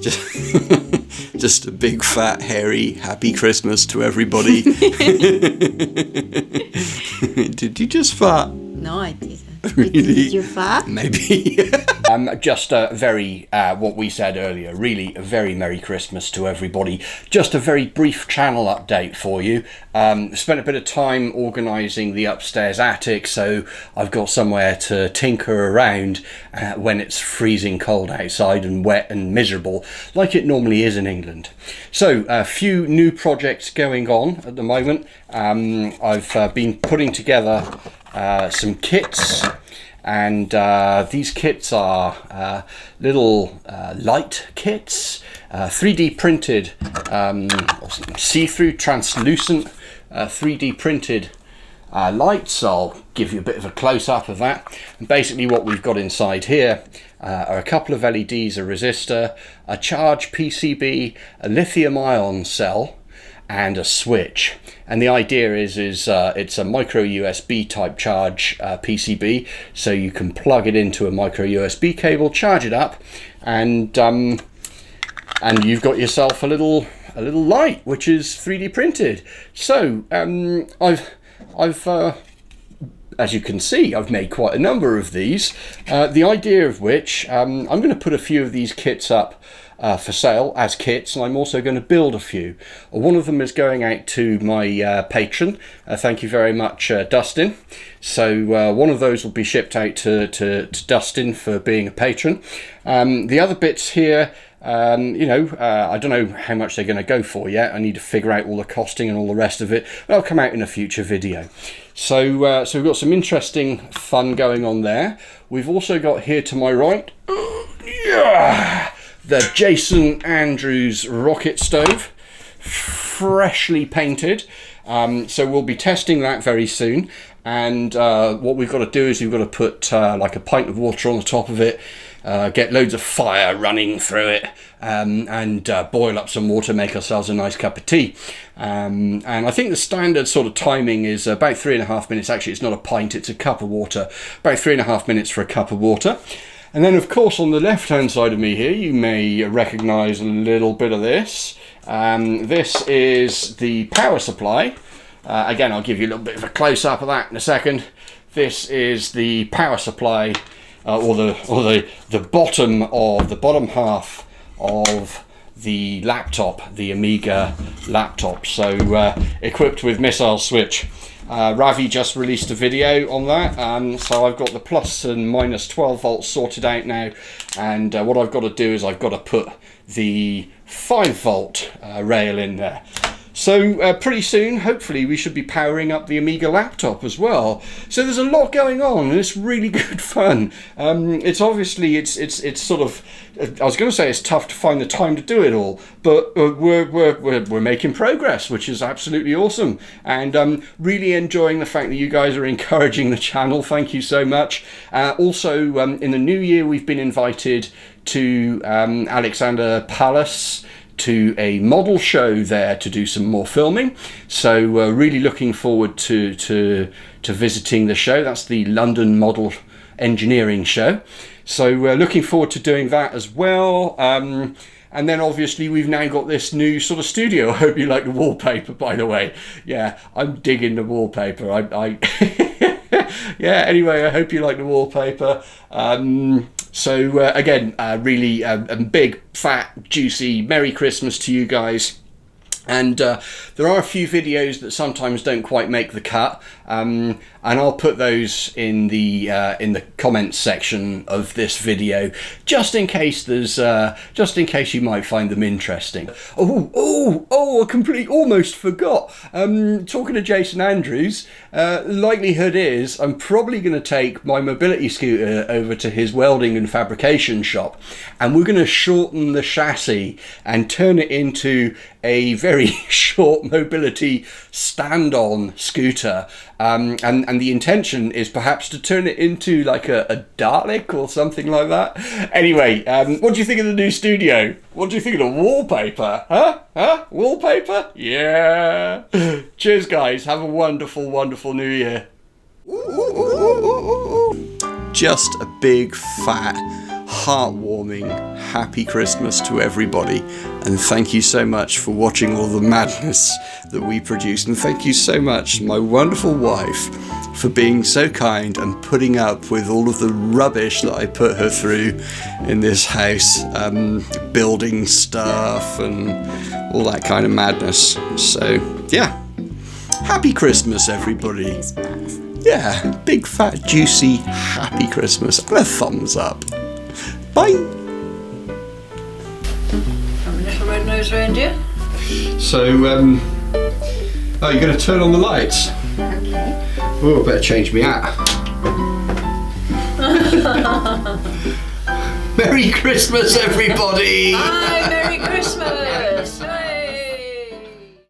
Just a big, fat, hairy, happy Christmas to everybody. Did you just fart? No, I didn't. Really? Did you fart? Maybe. Just a very, what we said earlier, really a very Merry Christmas to everybody. Just a very brief channel update for you. Spent a bit of time organising the upstairs attic, so I've got somewhere to tinker around when it's freezing cold outside and wet and miserable, like it normally is in England. So, a few new projects going on at the moment. I've been putting together some kits, and these kits are little light kits, 3D printed, see-through translucent 3D printed lights. I'll give you a bit of a close-up of that. And basically what we've got inside here are a couple of LEDs, a resistor, a charge PCB, a lithium-ion cell, and a switch. And the idea is it's a micro USB type charge PCB, so you can plug it into a micro USB cable, charge it up, and you've got yourself a little light which is 3D printed. So I've as you can see, I've made quite a number of these. The idea of which I'm going to put a few of these kits up for sale as kits, and I'm also going to build a few. One of them is going out to my patron. Thank you very much, Dustin. So one of those will be shipped out to Dustin for being a patron. The other bits here, I don't know how much they're going to go for yet. I need to figure out all the costing and all the rest of it. That'll come out in a future video. So we've got some interesting fun going on there. We've also got here to my right, the Jason Andrews rocket stove, freshly painted. So we'll be testing that very soon. And what we've got to do is we've got to put like a pint of water on the top of it, get loads of fire running through it, and boil up some water, make ourselves a nice cup of tea. And I think the standard sort of timing is about 3.5 minutes. Actually, it's not a pint, it's a cup of water. About 3.5 minutes for a cup of water. And then, of course, on the left-hand side of me here, you may recognise a little bit of this. This is the power supply. Again, I'll give you a little bit of a close-up of that in a second. This is the power supply, or the bottom half of the laptop, the Amiga laptop. So equipped with missile switch. Ravi just released a video on that, so I've got the plus and minus 12 volts sorted out now, and what I've got to do is I've got to put the 5 volt rail in there. So pretty soon, hopefully, we should be powering up the Amiga laptop as well. So there's a lot going on, and it's really good fun. It's obviously, it's sort of, I was going to say it's tough to find the time to do it all, but we're making progress, which is absolutely awesome. And really enjoying the fact that you guys are encouraging the channel. Thank you so much. Also, in the new year, we've been invited to Alexander Palace, to a model show there to do some more filming. So really looking forward to visiting the show. That's the London Model Engineering Show. So looking forward to doing that as well. And then obviously we've now got this new sort of studio. I hope you like the wallpaper, by the way. Yeah, I'm digging the wallpaper. Yeah, anyway, I hope you like the wallpaper. So again, really a big, fat, juicy Merry Christmas to you guys. And there are a few videos that sometimes don't quite make the cut, and I'll put those in the comments section of this video, just in case you might find them interesting. I completely almost forgot. Talking to Jason Andrews, likelihood is I'm probably going to take my mobility scooter over to his welding and fabrication shop, and we're going to shorten the chassis and turn it into a very short mobility stand-on scooter, and the intention is perhaps to turn it into like a Dalek or something like that. Anyway, what do you think of the new studio? What do you think of the wallpaper? Huh? Wallpaper? Yeah. Cheers, guys. Have a wonderful, wonderful new year. Just a big, fat, heartwarming happy Christmas to everybody, and thank you so much for watching all the madness that we produce, and thank you so much, my wonderful wife, for being so kind and putting up with all of the rubbish that I put her through in this house, building stuff and all that kind of madness. So yeah, happy Christmas everybody. Yeah, big fat juicy happy Christmas and a thumbs up. Bye. I'm a little red-nosed reindeer. So oh, you're going to turn on the lights? Okay. Oh, I better change my hat. Merry Christmas, everybody! Hi, Merry Christmas!